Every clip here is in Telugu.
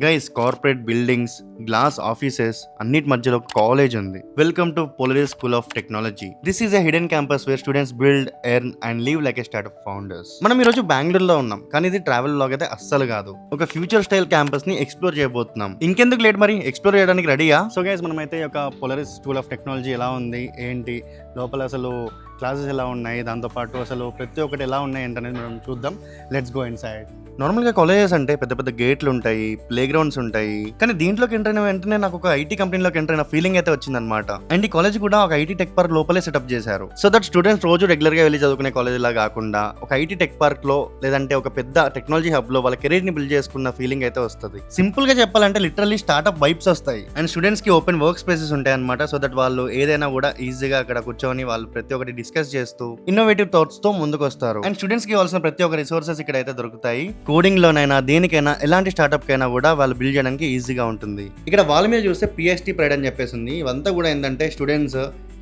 Guys, corporate buildings, glass offices అన్నిటి మధ్యలో కాలేజ్ ఉంది. Welcome to Polaris School of Technology. This is a hidden campus where students build, earn and live like a startup founders. మనం ఈ రోజు బెంగళూరులో ఉన్నాం, కానీ ఇది ట్రావెల్ లాగ్ అయితే అస్సలు కాదు. ఒక ఫ్యూచర్ స్టైల్ క్యాంపస్ ని ఎక్స్ప్లోర్ చేయబోతున్నాం. ఇంకెందుకు లేట్, మరి ఎక్స్ప్లోర్ చేయడానికి రెడీయా? సో గైస్, మనమైతే ఒక పోలరీస్ స్కూల్ ఆఫ్ టెక్నాలజీ ఎలా ఉంది, ఏంటి లోపల అసలు క్లాసెస్ ఎలా ఉన్నాయి, దాంతోపాటు అసలు ప్రతి ఒక్కటి ఎలా ఉన్నాయి ఏంటనేది మనం చూద్దాం. Let's go in side. నార్మల్గా కాలేజెస్ అంటే పెద్ద పెద్ద గేట్లు ఉంటాయి, ప్లే గ్రౌండ్స్ ఉంటాయి, కానీ దీంట్లోకి ఎంటర్ అయిన వెంటనే నాకు ఒక ఐటీ కంపెనీలోకి ఎంటర్ అయిన ఫీలింగ్ అయితే వచ్చిందనమాట. అండ్ ఈ కాలేజ్ కూడా ఒక ఐటీ టెక్ పార్క్ లోపలే సెటప్ చేశారు. సో దట్ స్టూడెంట్స్ రోజు రెగ్యులర్ గా వెళ్ళి చదువుకునే కాలేజ్ లా కాకుండా ఒక ఐటీ టెక్ పార్క్ లో లేదంటే ఒక పెద్ద టెక్నాలజీ హబ్ లో వాళ్ళ కెరీర్ ని బిల్డ్ చేసుకున్న ఫీలింగ్ అయితే వస్తుంది. సింపుల్ గా చెప్పాలంటే లిటరల్లీ స్టార్ట్అప్ వైబ్స్ వస్తాయి. అండ్ స్టూడెంట్స్ కి ఓపెన్ వర్క్ స్పేసెస్ ఉంటాయి అనమాట. సో దట్ వాళ్ళు ఏదైనా కూడా ఈజీగా అక్కడ కూర్చొని వాళ్ళు ప్రతి ఒక్కటి డిస్కస్ చేస్తూ ఇన్నోవేటివ్ థాట్స్ తో ముందుకు వస్తారు. అండ్ స్టూడెంట్స్ కి కావాల్సిన ప్రతి ఒక్క రిసోర్సెస్ ఇక్కడ అయితే దొరుకుతాయి. కోడింగ్ లోనైనా దేనికైనా ఎలాంటి స్టార్ట్అప్ కైనా కూడా వాళ్ళు బిల్డ్ చేయడానికి ఈజీగా ఉంటుంది. ఇక్కడ వాళ్ళ మీద చూస్తే పిహెచ్డి ప్రైడ్ అని చెప్పేసి ఉంది. ఇవంతా కూడా ఏంటంటే స్టూడెంట్స్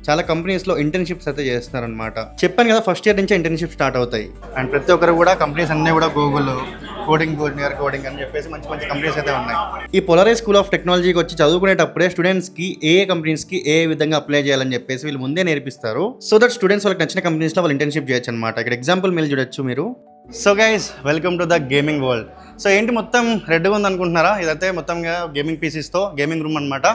చాలా కంపెనీస్ లో ఇంటర్న్షిప్స్ అయితే చేస్తున్నారనమాట. చెప్పాను కదా, ఫస్ట్ ఇయర్ నుంచే ఇంటర్న్షిప్ స్టార్ట్ అవుతాయి. అండ్ ప్రతి ఒక్కరు కూడా కంపెనీస్ అన్ని కూడా గూగుల్, కోడింగ్ కోడింగ్ అని చెప్పేసి మంచి మంచి కంపెనీస్ అయితే ఉన్నాయి. ఈ పోలరైజ్ స్కూల్ ఆఫ్ టెక్నాలజీకి వచ్చి చదువుకునేటప్పుడే స్టూడెంట్స్ కి ఏ కంపెనీస్ కి ఏ విధంగా అప్లై చేయాలని చెప్పేసి వీళ్ళు ముందే నేర్పిస్తారు. సో దట్ స్టూడెంట్స్ వాళ్ళకి నచ్చిన కంపెనీస్ లో వాళ్ళు ఇంటర్న్షిప్ చేయొచ్చు అనమాట. ఇక్కడ ఎగ్జాంపుల్ మీరు చూడొచ్చు మీరు. So guys, welcome to the gaming world. So ఏంటి మొత్తం రెడ్గా ఉంది అనుకుంటున్నారా? ఇదైతే మొత్తంగా గేమింగ్ పీసీస్తో గేమింగ్ రూమ్ అనమాట.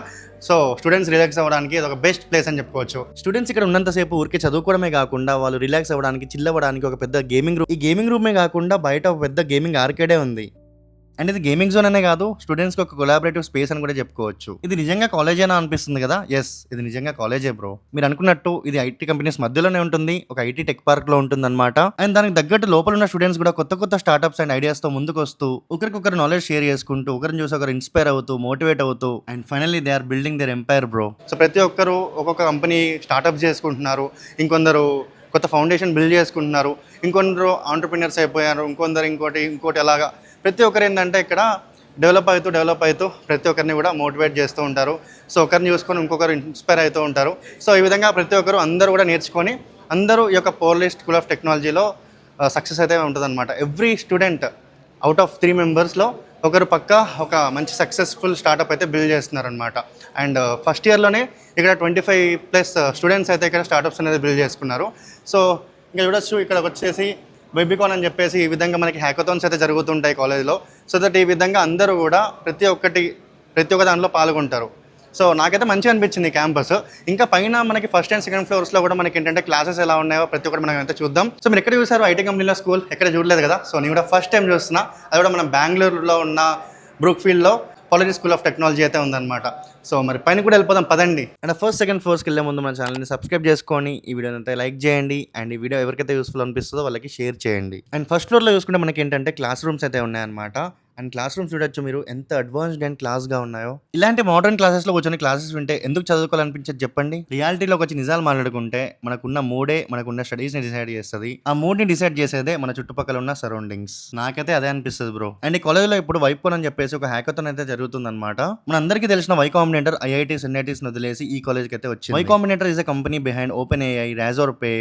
సో స్టూడెంట్స్ రిలాక్స్ అవ్వడానికి ఇది ఒక బెస్ట్ ప్లేస్ అని చెప్పుకోవచ్చు. స్టూడెంట్స్ ఇక్కడ ఉన్నంతసేపు ఊరికే చదువుకోవడమే కాకుండా వాళ్ళు రిలాక్స్ అవ్వడానికి, చిల్ అవ్వడానికి ఒక పెద్ద గేమింగ్ రూమ్. ఈ గేమింగ్ రూమే కాకుండా బయట ఒక పెద్ద గేమింగ్ ఆర్కేడే ఉంది. అండ్ ఇది గేమింగ్ జోన్ అనే కాదు, స్టూడెంట్స్కి ఒక కొలాబరేటివ్ స్పేస్ అని కూడా చెప్పుకోవచ్చు. ఇది నిజంగా కాలేజేనా అనిపిస్తుంది కదా? ఎస్, ఇది నిజంగా కాలేజే బ్రో. మీరు అనుకున్నట్టు ఇది ఐటీ కంపెనీస్ మధ్యలోనే ఉంటుంది, ఒక ఐటీ టెక్ పార్క్ లో ఉంటుంది అనమాట. అండ్ దానికి తగ్గట్టు లోపల ఉన్న స్టూడెంట్స్ కూడా కొత్త కొత్త స్టార్ట్అప్స్ అండ్ ఐడియాస్ తో ముందుకు వస్తూ ఒకరికొకరు నాలెడ్జ్ షేర్ చేసుకుంటూ, ఒకరిని చూసి ఒకరు ఇన్స్పైర్ అవుతూ, మోటివేట్ అవుతూ, and finally they are building their empire bro. So ప్రతి ఒక్కరు ఒక్కొక్క కంపెనీ స్టార్ట్అప్ చేసుకుంటున్నారు, ఇంకొందరు కొత్త ఫౌండేషన్ బిల్డ్ చేసుకుంటున్నారు, ఇంకొందరు ఆంటర్ప్రినర్స్ అయిపోయారు, ఇంకొందరు ఇంకోటి అలాగా ప్రతి ఒక్కరు ఏంటంటే ఇక్కడ డెవలప్ అవుతూ ప్రతి ఒక్కరిని కూడా మోటివేట్ చేస్తూ ఉంటారు. సో ఒకరిని చూసుకొని ఇంకొకరు ఇన్స్పైర్ అవుతూ ఉంటారు. సో ఈ విధంగా ప్రతి ఒక్కరు అందరూ కూడా నేర్చుకొని అందరూ ఈ యొక్క పోలరీస్ స్కూల్ ఆఫ్ టెక్నాలజీలో సక్సెస్ అయితే ఉంటుందన్నమాట. ఎవ్రీ స్టూడెంట్ అవుట్ ఆఫ్ 3 మెంబర్స్లో ఒకరు పక్క ఒక మంచి సక్సెస్ఫుల్ స్టార్ట్అప్ అయితే బిల్డ్ చేస్తున్నారనమాట. అండ్ ఫస్ట్ ఇయర్లోనే ఇక్కడ 25+ స్టూడెంట్స్ అయితే ఇక్కడ స్టార్ట్అప్స్ అనేది బిల్డ్ చేసుకున్నారు. సో ఇంకా చూడొచ్చు, ఇక్కడ వచ్చేసి వెబికాన్ అని చెప్పేసి ఈ విధంగా మనకి హ్యాకథాన్స్ అయితే జరుగుతుంటాయి కాలేజ్లో. సో దట్ ఈ విధంగా అందరూ కూడా ప్రతి ఒక్క దాంట్లో పాల్గొంటారు. సో నాకైతే మంచిగా అనిపించింది ఈ క్యాంపస్. ఇంకా పైన మనకి ఫస్ట్ అండ్ సెకండ్ ఫ్లోర్స్లో కూడా మనకి ఏంటంటే క్లాసెస్ ఎలా ఉన్నాయో ప్రతి ఒక్కటి మనం అయితే చూద్దాం. సో మీరు ఎక్కడ చూసారు ఐటీ కంపెనీలో స్కూల్? ఎక్కడ చూడలేదు కదా? సో నేను కూడా ఫస్ట్ టైం చూస్తున్నా. అది కూడా మనం బెంగళూరులో ఉన్న బ్రూక్ఫీల్డ్లో పోలరీస్ స్కూల్ ఆఫ్ టెక్నాలజీ అయితే ఉందన్నమాట. సో మరి పైన కూడా వెళ్ళిపోదాం పదండి. అండ్ ఫస్ట్ సెకండ్ ఫ్లోర్స్కి వెళ్ళే ముందు మన ఛానల్ని సబ్స్క్రైబ్ చేసుకొని ఈ వీడియోని అయితే లైక్ చేయండి. అండ్ ఈ వీడియో ఎవరికైతే యూస్ఫుల్ అనిపిస్తుందో వాళ్ళకి షేర్ చేయండి. అండ్ ఫస్ట్ ఫ్లోర్లో చూసుకుంటే మనకి ఏంటంటే క్లాస్ రూమ్స్ అయితే ఉన్నాయన్నమాట. అండ్ క్లాస్ రూమ్స్ చూడొచ్చు మీరు, ఎంత అడ్వాన్స్డ్ అండ్ క్లాస్గా ఉన్నాయో. ఇలాంటి మోడర్న్ క్లాసెస్లో కూర్చొని క్లాసెస్ వింటే ఎందుకు చదువుకోవాలనిపించేది చెప్పండి? రియాలిటీలోకి వచ్చి నిజాలు మాట్లాడుకుంటే మనకున్న మూడే మనకున్న స్టడీస్ని డిసైడ్ చేస్తుంది. ఆ మూడ్ని డిసైడ్ చేసేదే మన చుట్టుపక్కల ఉన్న సరౌండింగ్స్. నాకైతే అదే అనిపిస్తుంది బ్రో. అండ్ ఈ కాలేజ్లో ఇప్పుడు వైకోన్ అని చెప్పేసి ఒక హ్యాకథాన్ అయితే జరుగుతుందన్నమాట. మన అందరికీ తెలిసిన వై కాంబినేటర్ ఐఐటీస్ ఎన్ఐటీస్ వదిలేసి ఈ కాలేజ్కి అయితే వచ్చింది. Y Combinator is a company behind OpenAI, Razorpay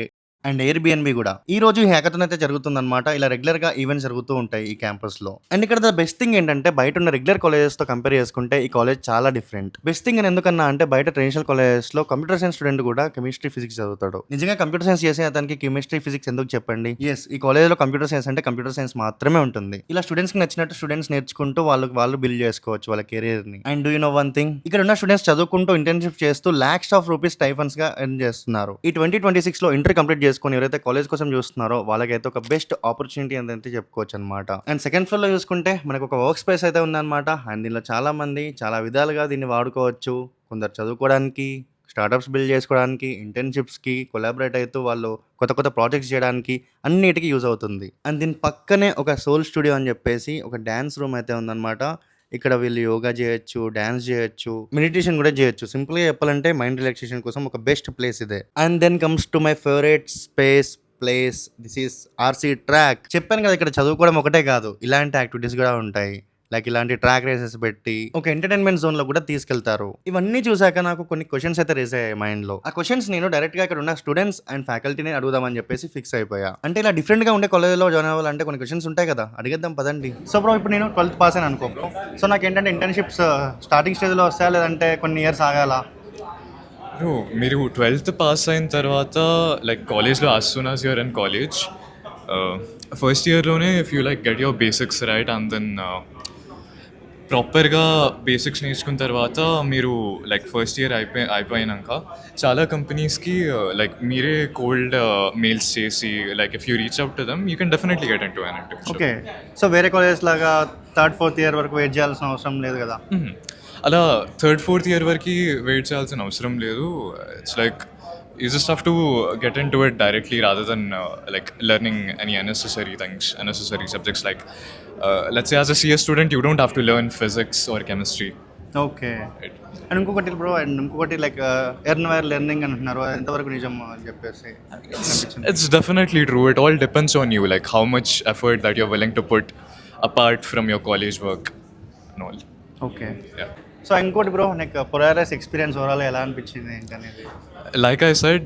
and Airbnb కూడా. ఈ రోజు ఈ హ్యాకథాన్ అయితే జరుగుతుందన్నమాట. ఇలా రెగ్యులర్ గా ఈవెంట్స్ జరుగుతూ ఉంటాయి ఈ క్యాంపస్ లో. అండ్ ఇక్కడ ద బెస్ట్ థింగ్ ఏంటంటే బయట ఉన్న రెగ్యులర్ కాలేజెస్ తో కంపేర్ చేసుకుంటే ఈ కాలేజ్ చాలా డిఫరెంట్. బెస్ట్ థింగ్ అని ఎందుకన్నా అంటే బయట ట్రెడిషనల్ కాలేజెస్ లో కంప్యూటర్ సైన్స్ స్టూడెంట్ కూడా కెమిస్ట్రీ ఫిజిక్స్ చదువుతాడు. నిజంగా కంప్యూటర్ సైన్స్ చేసే అతనికి కెమిస్ట్రీ ఫిజిక్స్ ఎందుకు చెప్పండి? ఎస్, ఈ కాలేజ్ లో కంప్యూటర్ సైన్స్ అంటే కంప్యూటర్ సైన్స్ మాత్రమే ఉంటుంది. ఇలా స్టూడెంట్స్ కి నచ్చినట్టు స్టూడెంట్స్ నేర్చుకుంటూ వాళ్ళు బిల్డ్ చేసుకోవచ్చు వాళ్ళ కెరీర్ ని. And do you know one thing? ఇక్కడ ఉన్న స్టూడెంట్స్ చదువుకుంటూ ఇంటర్న్షిప్ చేస్తూ lakhs of rupees స్టైఫండ్స్ గా ఎర్న్ చేస్తున్నారు. ఈ 2026 లో ఇంటర్ కంప్లీట్ చేసుకుని ఎవరైతే కాలేజ్ కోసం చూస్తున్నారో వాళ్ళకైతే ఒక బెస్ట్ ఆపర్చునిటీ అని చెప్పుకోవచ్చు అనమాట. అండ్ సెకండ్ ఫ్లోర్ లో చూసుకుంటే మనకు ఒక వర్క్ స్పేస్ అయితే ఉందన్నమాట. అండ్ దీనిలో చాలా మంది చాలా విధాలుగా దీన్ని వాడుకోవచ్చు. కొందరు చదువుకోవడానికి, స్టార్టప్స్ బిల్డ్ చేసుకోవడానికి, ఇంటర్న్షిప్స్కి కొలాబరేట్ అవుతూ వాళ్ళు కొత్త కొత్త ప్రాజెక్ట్స్ చేయడానికి అన్నిటికీ యూజ్ అవుతుంది. అండ్ దీని పక్కనే ఒక సోల్ స్టూడియో అని చెప్పేసి ఒక డ్యాన్స్ రూమ్ అయితే ఉందన్నమాట. ఇక్కడ వీళ్ళు యోగా చేయొచ్చు, డాన్స్ చేయొచ్చు, మెడిటేషన్ కూడా చేయొచ్చు. సింపుల్గా చెప్పాలంటే మైండ్ రిలాక్సేషన్ కోసం ఒక బెస్ట్ ప్లేస్ ఇదే. And then comes to my favourite place. This is RC track. చెప్పాను కదా, ఇక్కడ చదువుకోవడం ఒకటే కాదు, ఇలాంటి యాక్టివిటీస్ కూడా ఉంటాయి. లైక్ ఇలాంటి ట్రాక్ రేసెస్ పెట్టి ఒక ఎంటర్టైన్మెంట్ జోన్ లో కూడా తీసుకెళ్తారు. ఇవన్నీ చూసాక నాకు కొన్ని క్వశ్చన్స్ అయితే రేస్ అయ్యాయి మైండ్ లో. ఆ క్వశ్చన్స్ నేను డైరెక్ట్ గా ఇక్కడ ఉన్న స్టూడెంట్స్ అండ్ ఫ్యాకల్టీని అడుగుదామని చెప్పేసి ఫిక్స్ అయిపోయా. అంటే ఇలా డిఫరెంట్ గా ఉండే కాలేజ్లో జాయిన్ అవ్వాలంటే కొన్ని క్వశ్చన్స్ ఉంటాయి కదా, అడిగేద్దాం పదండి. సో బ్రో, ఇప్పుడు నేను 12th పాస్ అని అనుకో. సో నాకు ఏంటంటే ఇంటర్న్షిప్స్ స్టార్టింగ్ స్టేజ్ లో వస్తాయా, లేదంటే కొన్ని ఇయర్స్ ఆగాల? బ్రో, మీరు 12th పాస్ అయిన తర్వాత లైక్ కాలేజ్లో as soon as you're in college first ఇయర్లోనే if you like get your basics right and then ప్రాపర్గా బేసిక్స్ నేర్చుకున్న తర్వాత మీరు లైక్ ఫస్ట్ ఇయర్ అయిపోయినాక చాలా కంపెనీస్కి లైక్ మీరే కోల్డ్ మెయిల్స్ చేసి like if you reach out to them you can definitely get in to an internship. Okay, so వేరే కాలేజ్ లాగా 3rd 4th ఇయర్ వరకు వెయిట్ చేయాల్సిన అవసరం లేదు కదా? అలా 3rd 4th ఇయర్ వరకు వెయిట్ చేయాల్సిన అవసరం లేదు. It's like you just have to get into it directly rather than like learning any unnecessary subjects like let's say as a CS student you don't have to learn physics or chemistry. Okay, and ఇంకొకటి బ్రో, అండ్ ఇంకొకటి లైక్ ఎర్న్ వైర్ లెర్నింగ్ అంటున్నారు, ఎంతవరకు నిజం అని చెప్పేసి? It's definitely true. It all depends on you, like how much effort that you're willing to put apart from your college work and all. Okay, Yeah. So ఇంకోటి బ్రో, నాకు పొలారిస్ ఎక్స్పీరియన్స్ ఓవరాల్ ఎలా అనిపించింది ఏంటనేది? Like I said,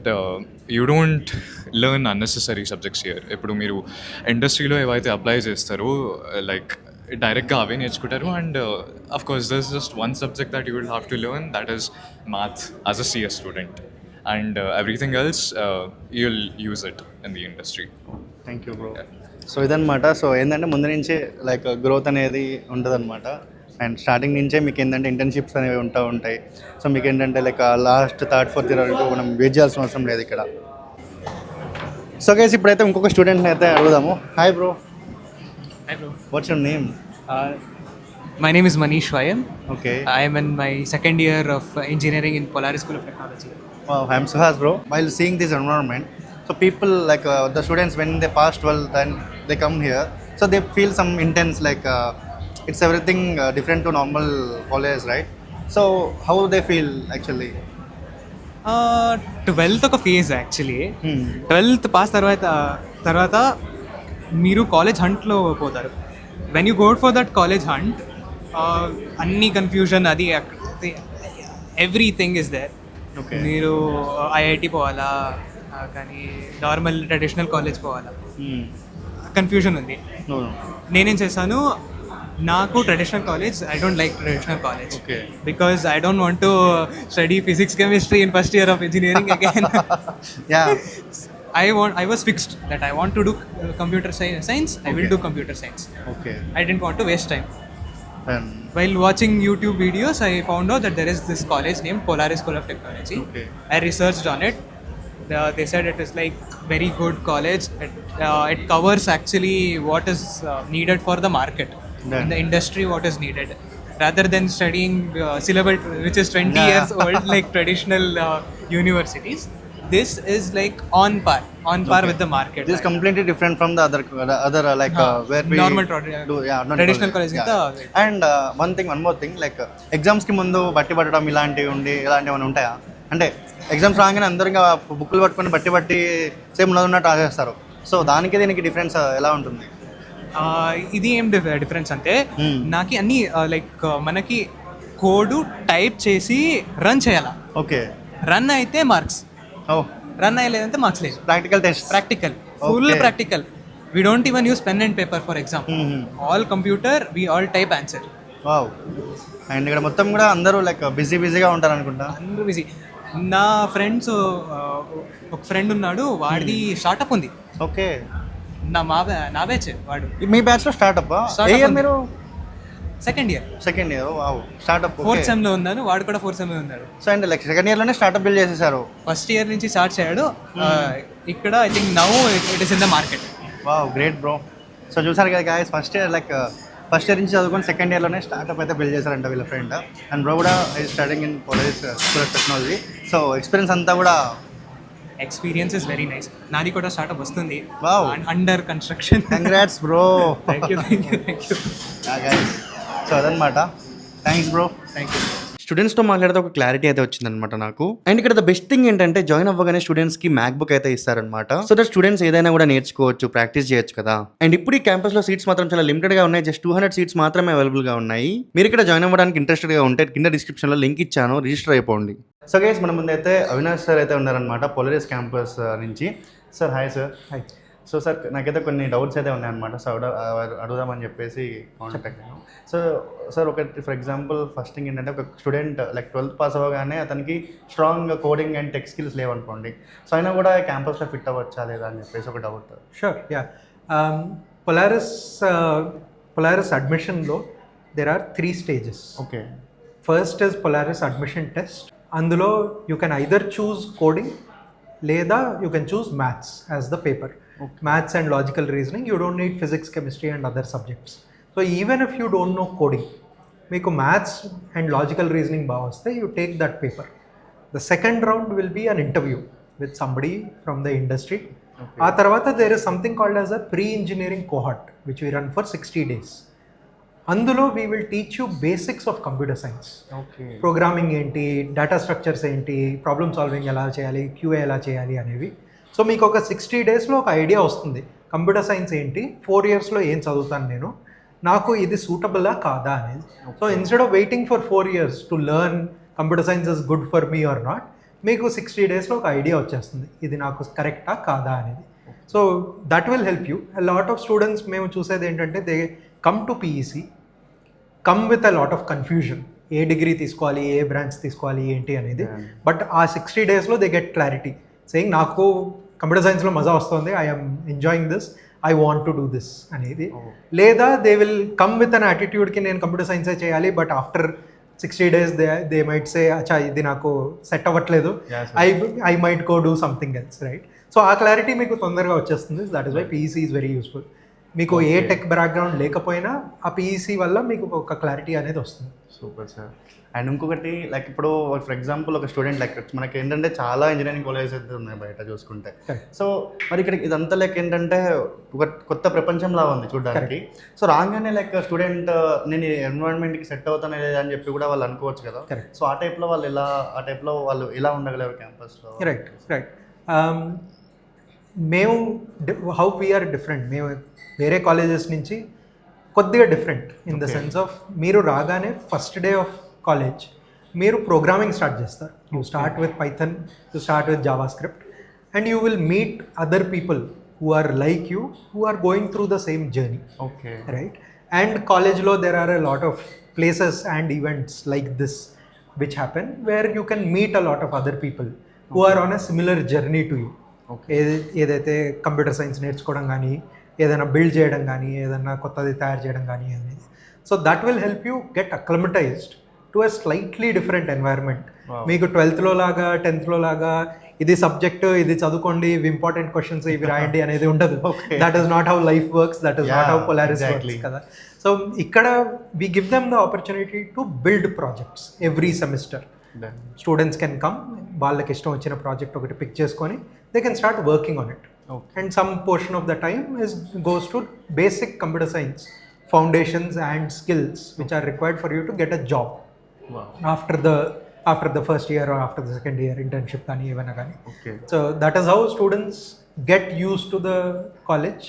you don't learn unnecessary subjects here. ఇప్పుడు మీరు ఇండస్ట్రీలో ఏవైతే అప్లై చేస్తారో లైక్ డైరెక్ట్గా అవే నేర్చుకుంటారు. And of course there is just one subject that you will have to learn, that is math as a CS student. And everything else you will use it in the industry. Thank you bro. So ఇదనమాట. సో ఏంటంటే ముందు నుంచే లైక్ గ్రోత్ అనేది ఉంటుందన్నమాట. అండ్ స్టార్టింగ్ నుంచే మీకు ఏంటంటే ఇంటర్న్షిప్స్ అనేవి ఉంటాయి. సో మీకు ఏంటంటే like last 3rd 4th year వరకు మనం వెయిట్ చేయాల్సిన అవసరం లేదు ఇక్కడ. సో గైస్, ఇప్పుడైతే ఇంకొక స్టూడెంట్ని అయితే అడుగుదాము. Hi bro. Hi bro. What's your name? My name is Manish Vayam. Okay. I am in my second year of engineering in Polaris School of Technology. Wow, I'm Suhas bro. While seeing this environment, so people like the students when they pass 12th then they come here, so they feel some intense like it's everything different to normal college, right? So how they feel actually? 12th ఒక ఫేజ్ యాక్చువల్లీ. 12th పాస్ తర్వాత మీరు కాలేజ్ హంట్లో పోతారు. When you go for that college hunt అన్ని కన్ఫ్యూజన్ అది ఎవ్రీథింగ్ ఇస్ దేర్. Okay. మీరు ఐఐటి పోవాలా కానీ నార్మల్ ట్రెడిషనల్ కాలేజ్ పోవాలా, కన్ఫ్యూజన్ ఉంది. No. నేనేం చేశాను, నాకు traditional college, I don't like traditional college Okay. Because I don't want to study physics chemistry in first year of engineering again. Yeah. I was fixed that I want to do computer science. I will Okay. do computer science. Okay. I didn't want to waste time. Then While watching YouTube videos, I found out that there is this college named Polaris School of Technology. Okay. I researched on it. They said it is like very good college. It covers actually what is needed for the market. Then. In the industry, what is needed. Rather than studying syllabus which is 20 Yeah. years old like traditional universities, this is like on par Okay. with the market. this is completely different from the other like where we normal do normal traditional college yeah. ఇంత and one more thing, like ఎగ్జామ్స్కి ముందు బట్టి పట్టడం ఇలాంటివి ఇలాంటివి ఏమైనా ఉంటాయా? అంటే ఎగ్జామ్స్ రాగానే అందరూ ఇంకా బుక్కులు పట్టుకొని బట్టి సేమ్ ఉన్నట్టు రాసేస్తారు. సో దానికి దీనికి డిఫరెన్స్ ఎలా ఉంటుంది? ఇది ఏం డిఫరెన్స్ అంటే Hmm. నాకు అన్ని లైక్ మనకి కోడ్ టైప్ చేసి రన్ చేయాలా. ఓకే. రన్ అయితే మార్క్స్, ఓ, రన్ అయ్యలేదంటే మార్క్స్ లేదు. Practical test. Practical, full Okay. Practical. We don't even use pen and paper for exam. All computer, we all type answer. Wow. And ఇక్కడ మొత్తం కూడా అందరూ లైక్ బిజీగా ఉంటారు అనుకుంటా. అందరూ బిజీ. నా ఫ్రెండ్స్ ఒక ఫ్రెండ్ ఉన్నాడు, వాడిది స్టార్టప్ ఉంది. ఓకే. నా బ్యాచ్ వాడు. మీ బ్యాచ్లో స్టార్ట్అప్ Startup ఏ ఇయర్ ఉంది. మీరు? Second year, second year. Wow, startup. 4th సెమ్లో ఉన్నాను, వాడు కూడా 4th సెమ్లో ఉన్నాడు. సో అండ్ లైక్ సెకండ్ ఇయర్లోనే స్టార్ట్అప్ బిల్డ్ చేసేసారు. ఫస్ట్ ఇయర్ నుంచి స్టార్ట్ చేయడు. ఇక్కడ I think now it is in the market. Wow, great bro. So చూసారు కదా గాయస్, ఫస్ట్ ఇయర్ నుంచి చదువుకొని సెకండ్ ఇయర్లోనే స్టార్ట్అప్ అయితే బిల్డ్ చేశారంట వీళ్ళ ఫ్రెండ్. అండ్ బ్రో కూడా studying in Polaris School of Technology. So experience అంతా కూడా ఎక్స్పీరియన్స్ ఇస్ వెరీ నైస్. నాది కూడా స్టార్ట్అప్ వస్తుంది, Wow. Under construction. Congrats bro. Thank you. So అదనమాట. Thanks bro. Thank you. స్టూడెంట్స్తో మాట్లాడితే ఒక క్లారిటీ అయితే వచ్చిందనమాట నాకు. అండ్ ఇక్కడ ద బెస్ట్ థింగ్ ఏంటంటే జాయిన్ అవ్వగానే స్టూడెంట్స్కి మ్యాక్ బుక్ అయితే ఇస్తారనమాట. సో దట్ స్టూడెంట్స్ ఏదైనా కూడా నేర్చుకోవచ్చు, ప్రాక్టీస్ చేయొచ్చు కదా. అండ్ ఇప్పుడు ఈ క్యాంపస్లో సీట్స్ మాత్రం చాలా లిమిటెడ్గా ఉన్నాయి. జస్ట్ 200 సీట్స్ మాత్రమే అవైలబుల్గా ఉన్నాయి. మీరు ఇక్కడ జాయిన్ అవ్వడానికి ఇంట్రెస్టెడ్గా ఉంటే కింద డిస్క్రిప్షన్లో లింక్ ఇచ్చాను, రిజిస్టర్ అయిపోండి. సో గైస్ మన ముందు అయితే అవినాష్ సార్ అయితే ఉన్నారనమాట పోలరీస్ క్యాంపస్ నుంచి. Sir hi sir. Hi. So sir నాకైతే కొన్ని డౌట్స్ అయితే ఉన్నాయన్నమాట. సో అడుగుదామని చెప్పేసి కాంటాక్ట్ అయ్యాను. సో సార్ ఒకటి ఫర్ ఎగ్జాంపుల్ ఫస్ట్ థింగ్ ఏంటంటే ఒక స్టూడెంట్ లైక్ 12th పాస్ అవ్వగానే అతనికి strong coding and tech skills లేవనుకోండి. సో అయినా కూడా క్యాంపస్లో ఫిట్ అవ్వచ్చా లేదా అని చెప్పేసి ఒక డౌట్. Sure, yeah. Polaris admissionలో there are 3 stages. Okay. First is Polaris admission test. అందులో you can either choose coding లేదా you can choose maths as the paper. Maths and logical reasoning, you don't need physics, chemistry and other subjects. So even if you don't know coding, మీకు maths and logical reasoning బాగా వస్తే you take that paper. The second round will be an interview with somebody from the industry. ఆ తర్వాత there is something called as a pre-engineering cohort which we run for 60 days. అందులో we will teach you basics of computer science. Okay. Programming ఏంటి, డేటా స్ట్రక్చర్స్ ఏంటి, ప్రాబ్లమ్ సాల్వింగ్ ఎలా చేయాలి, క్యూఏ ఎలా చేయాలి అనేవి. సో మీకు ఒక 60 డేస్లో ఒక ఐడియా వస్తుంది కంప్యూటర్ సైన్స్ ఏంటి, 4 ఇయర్స్లో ఏం చదువుతాను నేను, నాకు ఇది సూటబుల్లా కాదా అనేది. So instead of waiting for 4 years to learn computer science is good for me or not, మీకు 60 డేస్లో ఒక ఐడియా వచ్చేస్తుంది ఇది నాకు కరెక్టా కాదా అనేది. So that will help you. Lot of students మేము చూసేది ఏంటంటే they come to PEC, come with a lot of confusion, A degree తీసుకోవాలి, ఏ బ్రాంచ్ తీసుకోవాలి ఏంటి అనేది. బట్ ఆ 60 డేస్లో దే గెట్ క్లారిటీ సేయింగ్ నాకు కంప్యూటర్ సైన్స్లో మజా వస్తుంది, I'm enjoying this, I want to do this అనేది. లేదా they will come with an యాటిట్యూడ్కి నేను కంప్యూటర్ సైన్సే చేయాలి, but after 60 days they might say అచ్చా ఇది నాకు సెట్ అవ్వట్లేదు, I might go do something else, right. So ఆ క్లారిటీ మీకు తొందరగా వచ్చేస్తుంది. That is why PEC is very useful. మీకు ఏ టెక్ బ్యాక్గ్రౌండ్ లేకపోయినా ఆ పీఈసీ వల్ల మీకు ఒక క్లారిటీ అనేది వస్తుంది. Super sir. అండ్ ఇంకొకటి లైక్ ఇప్పుడు ఫర్ ఎగ్జాంపుల్ ఒక స్టూడెంట్ లైక్ మనకి ఏంటంటే చాలా ఇంజనీరింగ్ కాలేజెస్ అయితే ఉన్నాయి బయట చూసుకుంటే. సో మరి ఇక్కడ ఇదంతా లైక్ ఏంటంటే ఒక కొత్త ప్రపంచంలా ఉంది చూడడానికి. సో రాగానే లైక్ స్టూడెంట్ నేను ఎన్విరాన్మెంట్కి సెట్ అవుతానే లేదా అని చెప్పి కూడా వాళ్ళు అనుకోవచ్చు కదా. సో ఆ టైప్లో వాళ్ళు ఎలా ఉండగలరు క్యాంపస్లో? Right right. మేము హౌ వీఆర్ డిఫరెంట్, మేము వేరే కాలేజెస్ నుంచి కొద్దిగా different in the sense of మీరు రాగానే ఫస్ట్ డే ఆఫ్ కాలేజ్ మీరు ప్రోగ్రామింగ్ స్టార్ట్ చేస్తారు. You start with Python, you start with Java script and you will meet other people who are like you, who are going through the same journey. Okay. Right? And college law, there are a lot of places and events like this which happen where you can meet a lot of other people who are on a similar journey to you. ఏదైతే కంప్యూటర్ సైన్స్ నేర్చుకోవడం కానీ, ఏదైనా బిల్డ్ చేయడం కానీ, ఏదైనా కొత్తది తయారు చేయడం కానీ అనేది. So that will help you get acclimatized to a slightly different environment. మీకు 12th లాగా 10th లాగా ఇది సబ్జెక్ట్, ఇది చదువుకోండి, ఇవి ఇంపార్టెంట్ క్వశ్చన్స్ ఇవి రాయండి అనేది ఉండదు. That is not how life works, that is not how Polaris works కదా. సో ఇక్కడ we give them the opportunity to build projects every semester. Students can come, వాళ్ళకి ఇష్టం వచ్చిన ప్రాజెక్ట్ ఒకటి పిక్ చేసుకొని they can start working on it. And some portion of the time goes to basic computer science foundations and skills which are required for you to get a job after the first year or after the second year internship కానీ ఏమైనా కానీ. So that is how students get used to the college.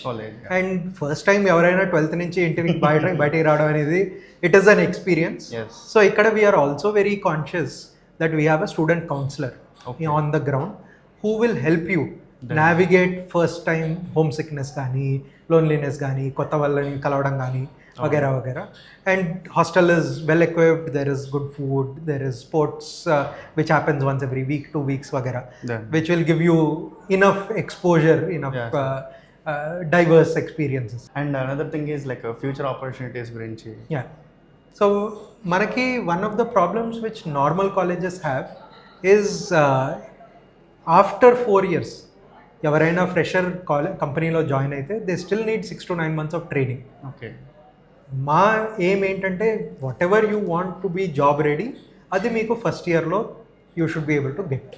And first time ఎవరైనా 12th నుంచి ఇంటికి బయటికి రావడం అనేది it is an experience. So ఇక్కడ we are also very conscious that we have a student counselor on the ground who will help you navigate first time homesickness కానీ, loneliness కానీ, కొత్త వాళ్ళని కలవడం కానీ వగైరా వగైరా. And hostel is well equipped, there is good food, there is sports which happens once every week, 2 weeks వగైరా, which will give you enough exposure, enough diverse experiences. And another thing is like future opportunities గురించి. Yeah. So మనకి one of the problems which normal colleges have is after 4 years ఎవరైనా ఫ్రెషర్ కంపెనీలో జాయిన్ అయితే they still need 6 to 9 months of training. Okay. మా ఏం ఏంటంటే whatever you want to be job ready అది మీకు ఫస్ట్ ఇయర్లో you should be able to get.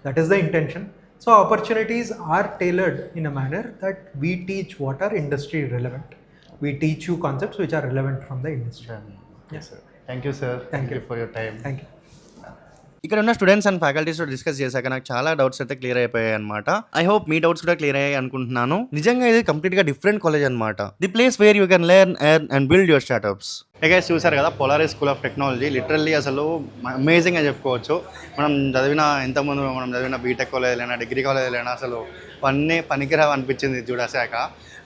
That is the intention. So opportunities are tailored in a manner that we teach what are industry relevant. We teach you concepts which are relevant from the industry. Thank you sir. Thank you for your time. Thank you. ఇక్కడ ఉన్న స్టూడెంట్స్ అండ్ ఫ్యాకల్టీస్తో డిస్కస్ చేశాక నాకు చాలా డౌట్స్ అయితే క్లియర్ అయిపోయాయి అనమాట. ఐ హోప్ మీ డౌట్స్ కూడా క్లియర్ అయ్యాయి అనుకుంటున్నాను. నిజంగా ఇది కంప్లీట్గా డిఫరెంట్ కాలేజ్ అనమాట. The place where you can learn, earn and build your startups. Guys చూసారు కదా, Polaris school of technology literally అసలు అమేజింగ్ అని చెప్పుకోవచ్చు. మనం చదివిన బీటెక్ కాలేజీలైనా డిగ్రీ కాలేజీలైనా అసలు అన్నీ పనికిరావు అనిపించింది చూడసాక.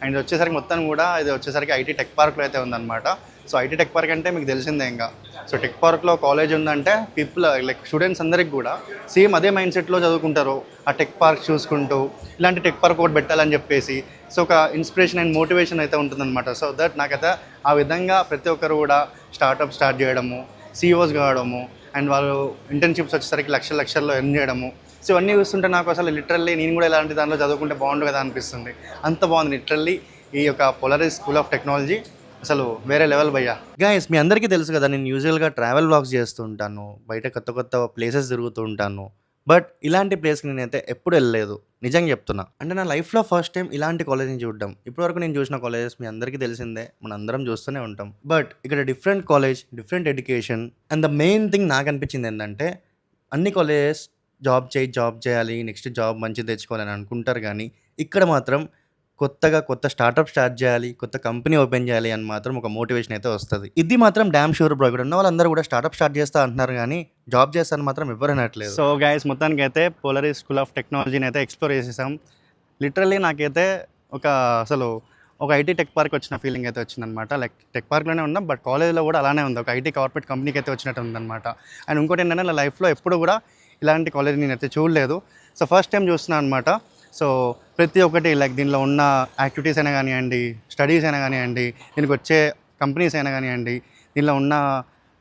అండ్ వచ్చేసరికి మొత్తం కూడా ఇది వచ్చేసరికి ఐటీ టెక్ పార్క్లో అయితే ఉందన్నమాట. సో ఐటీ టెక్ పార్క్ అంటే మీకు తెలిసిందే ఇంకా. సో టెక్ పార్క్లో కాలేజ్ ఉందంటే పీపుల్ లైక్ స్టూడెంట్స్ అందరికి కూడా సేమ్ అదే మైండ్ సెట్లో చదువుకుంటారు. ఆ టెక్ పార్క్ చూసుకుంటూ ఇలాంటి టెక్ పార్క్ ఒకటి పెట్టాలని చెప్పేసి సో ఒక ఇన్స్పిరేషన్ అండ్ మోటివేషన్ అయితే ఉంటుందన్నమాట. సో దట్ నాకైతే ఆ విధంగా ప్రతి ఒక్కరు కూడా స్టార్ట్అప్ స్టార్ట్ చేయడము, సీఈఓస్ కావడము అండ్ వాళ్ళు ఇంటర్న్షిప్స్ వచ్చేసరికి లక్షల్లో ఎర్న్ చేయడము. సో ఇవన్నీ చూస్తుంటే నాకు అసలు లిటరల్లీ నేను కూడా ఇలాంటి దాంట్లో చదువుకుంటే బాగుండు కదా అనిపిస్తుంది. అంత బాగుంది లిటరల్లీ ఈ యొక్క పోలారిస్ స్కూల్ ఆఫ్ టెక్నాలజీ. అసలు వేరే లెవెల్ భయ్యా. గైస్ మీ అందరికీ తెలుసు కదా, నేను యూజువల్గా ట్రావెల్ వ్లాగ్స్ చేస్తూ ఉంటాను, బయట కొత్త ప్లేసెస్ తిరుగుతూ ఉంటాను. బట్ ఇలాంటి ప్లేస్కి నేనైతే ఎప్పుడు వెళ్ళలేదు, నిజంగా చెప్తున్నా. అంటే నా లైఫ్లో ఫస్ట్ టైం ఇలాంటి కాలేజ్ని చూడడం. ఇప్పటివరకు నేను చూసిన కాలేజెస్ మీ అందరికీ తెలిసిందే, మన అందరం చూస్తూనే ఉంటాం. బట్ ఇక్కడ different college, different education and the main thing నాకు అనిపించింది ఏంటంటే అన్ని కాలేజెస్ జాబ్ చేయాలి, నెక్స్ట్ జాబ్ మంచిది తెచ్చుకోవాలని అనుకుంటారు. కానీ ఇక్కడ మాత్రం కొత్త స్టార్ట్అప్ స్టార్ట్ చేయాలి, కొత్త కంపెనీ ఓపెన్ చేయాలి అని మాత్రం ఒక మోటివేషన్ అయితే వస్తుంది. ఇది మాత్రం డ్యామ్ షూర్ బ్రో. ఇక్కడ ఉన్న వాళ్ళందరూ కూడా స్టార్ట్అప్ స్టార్ట్ చేస్తా అంటున్నారు కానీ జాబ్ చేస్తారని మాత్రం ఎవరు అనట్లేదు. సో గైస్ మొత్తానికి అయితే పోలారిస్ స్కూల్ ఆఫ్ టెక్నాలజీని అయితే ఎక్స్ప్లోర్ చేసేసాం. లిటరల్లీ నాకైతే ఒక ఐటీ టెక్ పార్క్ వచ్చిన ఫీలింగ్ అయితే వచ్చిందనమాట. లైక్ టెక్ పార్క్లోనే ఉన్నాం బట్ కాలేజ్లో కూడా అలానే ఉంది, ఒక ఐటీ కార్పొరేట్ కంపెనీకి అయితే వచ్చినట్టు ఉందన్నమాట. అండ్ ఇంకోటి ఏంటంటే నా లైఫ్లో ఎప్పుడు కూడా ఇలాంటి కాలేజ్ నేనైతే చూడలేదు. సో ఫస్ట్ టైం చూస్తున్నాను అనమాట. సో ప్రతి ఒక్కటి లైక్ దీనిలో ఉన్న యాక్టివిటీస్ అయినా కానివ్వండి, స్టడీస్ అయినా కానివ్వండి, దీనికి వచ్చే కంపెనీస్ అయినా కానివ్వండి, దీనిలో ఉన్న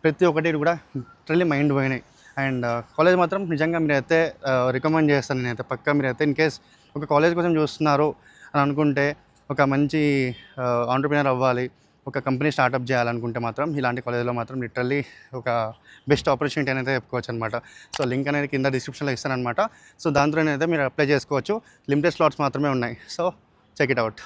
ప్రతి ఒక్కటి కూడా లిటరల్లీ మైండ్ పోయినాయి. అండ్ కాలేజ్ మాత్రం నిజంగా మీరైతే రికమెండ్ చేస్తాను నేనైతే పక్కా. మీరైతే ఇన్ కేస్ ఒక కాలేజ్ కోసం చూస్తున్నారు అని అనుకుంటే, ఒక మంచి ఆంటర్‌ప్రెన్యూర్ అవ్వాలి, ఒక కంపెనీ స్టార్ట్అప్ చేయాలనుకుంటే మాత్రం ఇలాంటి కాలేజ్లో మాత్రం లిటరల్లీ ఒక బెస్ట్ ఆపర్చునిటీ అనేది చెప్పుకోవచ్చు అనమాట. సో లింక్ అనేది కింద డిస్క్రిప్షన్లో ఇస్తానమాట. సో దాంతోనైతే మీరు అప్లై చేసుకోవచ్చు. లిమిటెడ్ స్లాట్స్ మాత్రమే ఉన్నాయి. So check it out.